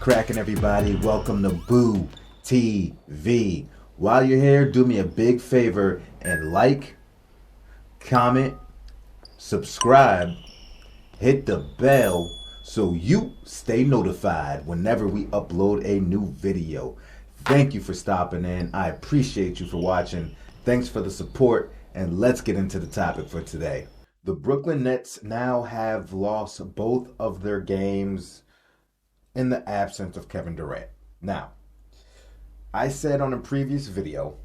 cracking, everybody? Welcome to Boo TV. While you're here, do me a big favor and like, comment, subscribe, hit the bell so you stay notified whenever we upload a new video. Thank you for stopping in. I appreciate you for watching. Thanks for the support, and let's get into the topic for today. The Brooklyn Nets now have lost both of their games in the absence of Kevin Durant. Now, I said on a previous video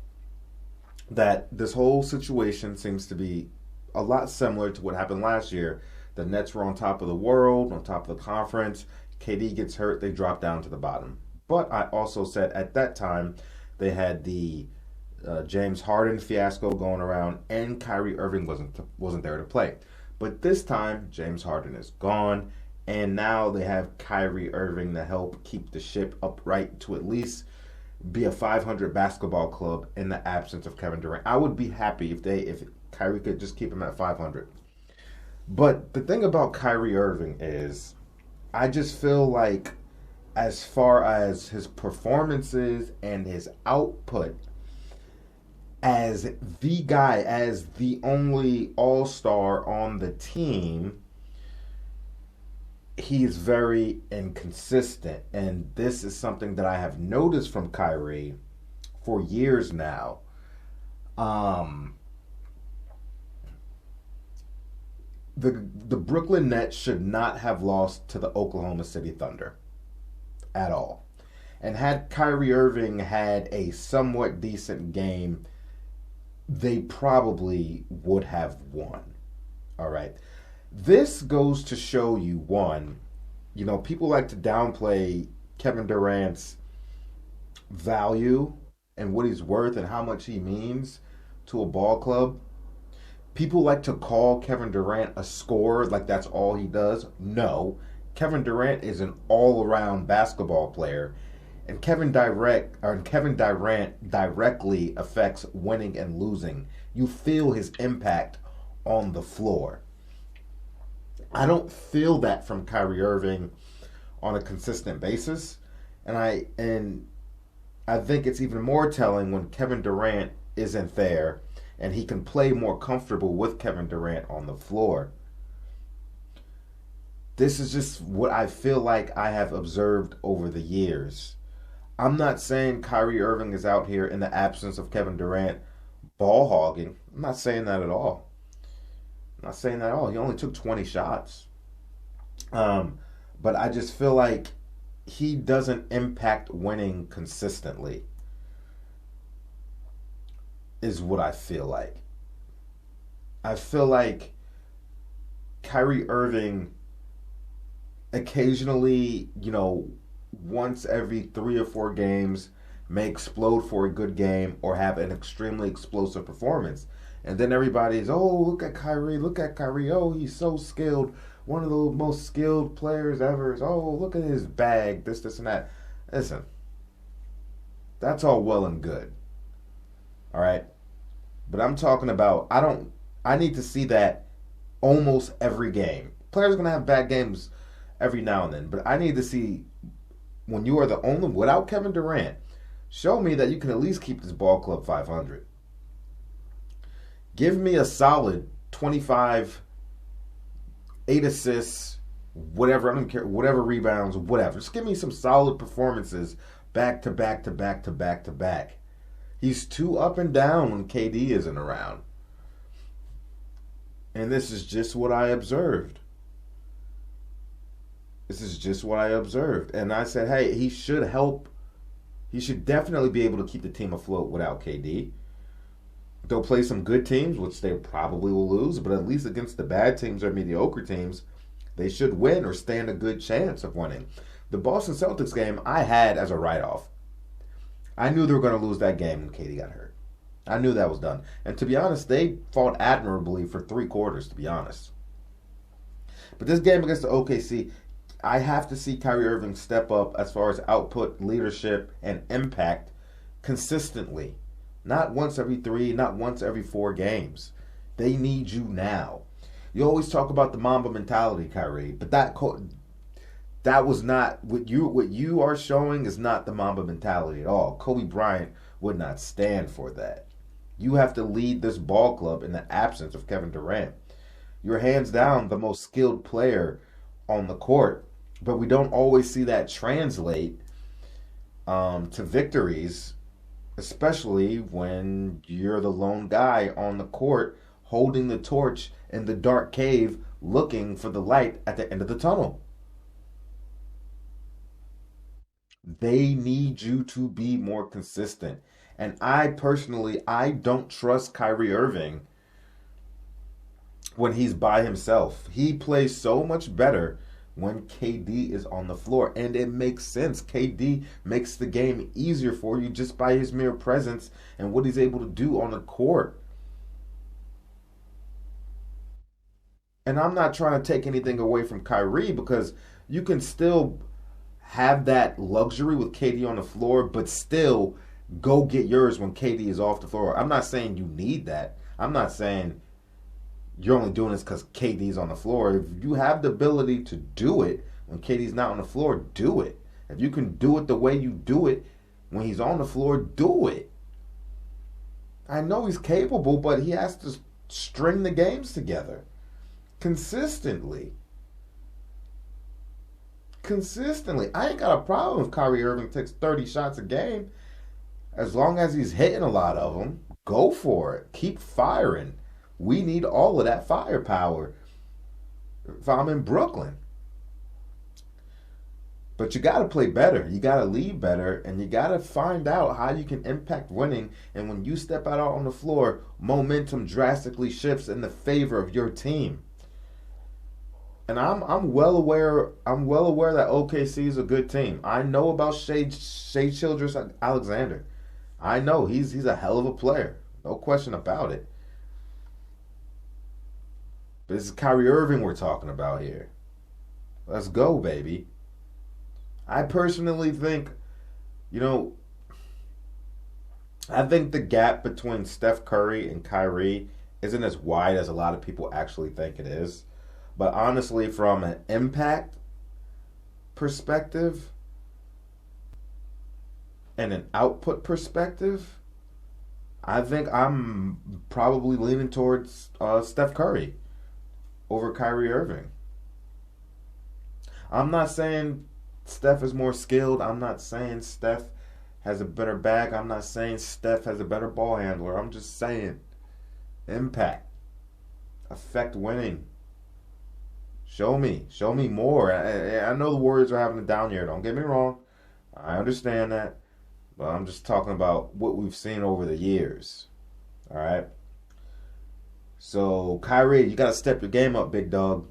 that this whole situation seems to be a lot similar to what happened last year. The Nets were on top of the world, on top of the conference. KD gets hurt, they drop down to the bottom. But I also said at that time they had the James Harden fiasco going around, and Kyrie Irving wasn't there to play. But this time, James Harden is gone, and now they have Kyrie Irving to help keep the ship upright to at least be a 500 basketball club in the absence of Kevin Durant. I would be happy if Kyrie could just keep him at 500. But the thing about Kyrie Irving is, I just feel like as far as his performances and his output, as the guy, as the only all-star on the team, he's very inconsistent. And this is something that I have noticed from Kyrie for years now. The Brooklyn Nets should not have lost to the Oklahoma City Thunder at all. And had Kyrie Irving had a somewhat decent game, they probably would have won. All right. This goes to show you, one, people like to downplay Kevin Durant's value and what he's worth and how much he means to a ball club. People like to call Kevin Durant a scorer, like that's all he does. No, Kevin Durant is an all-around basketball player, and Kevin Durant directly affects winning and losing. You feel his impact on the floor. I don't feel that from Kyrie Irving on a consistent basis, and I think it's even more telling when Kevin Durant isn't there and he can play more comfortable with Kevin Durant on the floor. This is just what I feel like I have observed over the years. I'm not saying Kyrie Irving is out here in the absence of Kevin Durant ball hogging. I'm not saying that at all. I'm not saying that at all. He only took 20 shots. But I just feel like he doesn't impact winning consistently, is what I feel like. I feel like Kyrie Irving occasionally, once every 3 or 4 games may explode for a good game or have an extremely explosive performance. And then everybody's, look at Kyrie, oh, he's so skilled, one of the most skilled players ever. Look at his bag, this and that. Listen, that's all well and good, all right? But I'm talking about, I need to see that almost every game. Players are going to have bad games every now and then, but I need to see, when you are the only, without Kevin Durant, show me that you can at least keep this ball club 500. Give me a solid 25, 8 assists, whatever, I don't care, whatever rebounds, whatever. Just give me some solid performances back to back to back to back to back. He's too up and down when KD isn't around. And this is just what I observed. And I said, hey, he should help. He should definitely be able to keep the team afloat without KD. They'll play some good teams, which they probably will lose, but at least against the bad teams or mediocre teams, they should win or stand a good chance of winning. The Boston Celtics game I had as a write-off. I knew they were going to lose that game when KD got hurt. I knew that was done. And to be honest, they fought admirably for 3 quarters, to be honest. But this game against the OKC, I have to see Kyrie Irving step up as far as output, leadership, and impact consistently. Not once every 3, not once every 4 games. They need you now. You always talk about the Mamba mentality, Kyrie, but that That was not what you are showing is not the Mamba mentality at all. Kobe Bryant would not stand for that. You have to lead this ball club in the absence of Kevin Durant. You're hands down the most skilled player on the court, but we don't always see that translate to victories, especially when you're the lone guy on the court holding the torch in the dark cave looking for the light at the end of the tunnel. They need you to be more consistent. And I personally, I don't trust Kyrie Irving when he's by himself. He plays so much better when KD is on the floor. And it makes sense. KD makes the game easier for you just by his mere presence and what he's able to do on the court. And I'm not trying to take anything away from Kyrie because you can still have that luxury with KD on the floor, but still go get yours when KD is off the floor. I'm not saying you need that. I'm not saying you're only doing this because KD's on the floor. If you have the ability to do it when KD's not on the floor, do it. If you can do it the way you do it when he's on the floor, do it. I know he's capable, but he has to string the games together consistently. Consistently. I ain't got a problem if Kyrie Irving takes 30 shots a game. As long as he's hitting a lot of them, go for it. Keep firing. We need all of that firepower if I'm in Brooklyn. But you got to play better. You got to lead better. And you got to find out how you can impact winning. And when you step out on the floor, momentum drastically shifts in the favor of your team. And I'm well aware that OKC is a good team. I know about Shea Childress-Alexander. I know he's a hell of a player. No question about it. But this is Kyrie Irving we're talking about here. Let's go, baby. I personally think, I think the gap between Steph Curry and Kyrie isn't as wide as a lot of people actually think it is. But honestly, from an impact perspective and an output perspective, I think I'm probably leaning towards Steph Curry over Kyrie Irving. I'm not saying Steph is more skilled. I'm not saying Steph has a better bag. I'm not saying Steph has a better ball handler. I'm just saying impact, affect winning. Show me more. I know the Warriors are having a down year. Don't get me wrong. I understand that. But I'm just talking about what we've seen over the years. All right. So, Kyrie, you got to step your game up, big dog.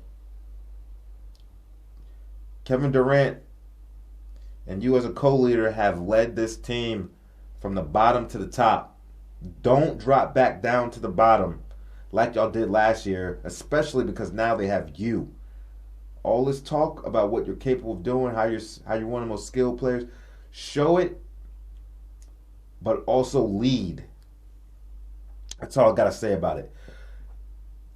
Kevin Durant and you as a co-leader have led this team from the bottom to the top. Don't drop back down to the bottom like y'all did last year, especially because now they have you. All this talk about what you're capable of doing, how you're one of the most skilled players, show it, but also lead. That's all I gotta say about it.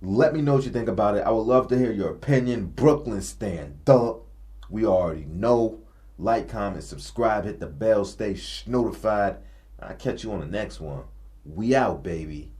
Let me know what you think about it. I would love to hear your opinion. Brooklyn stand up. We already know. Like, comment, subscribe, hit the bell, stay notified. I'll catch you on the next one. We out, baby.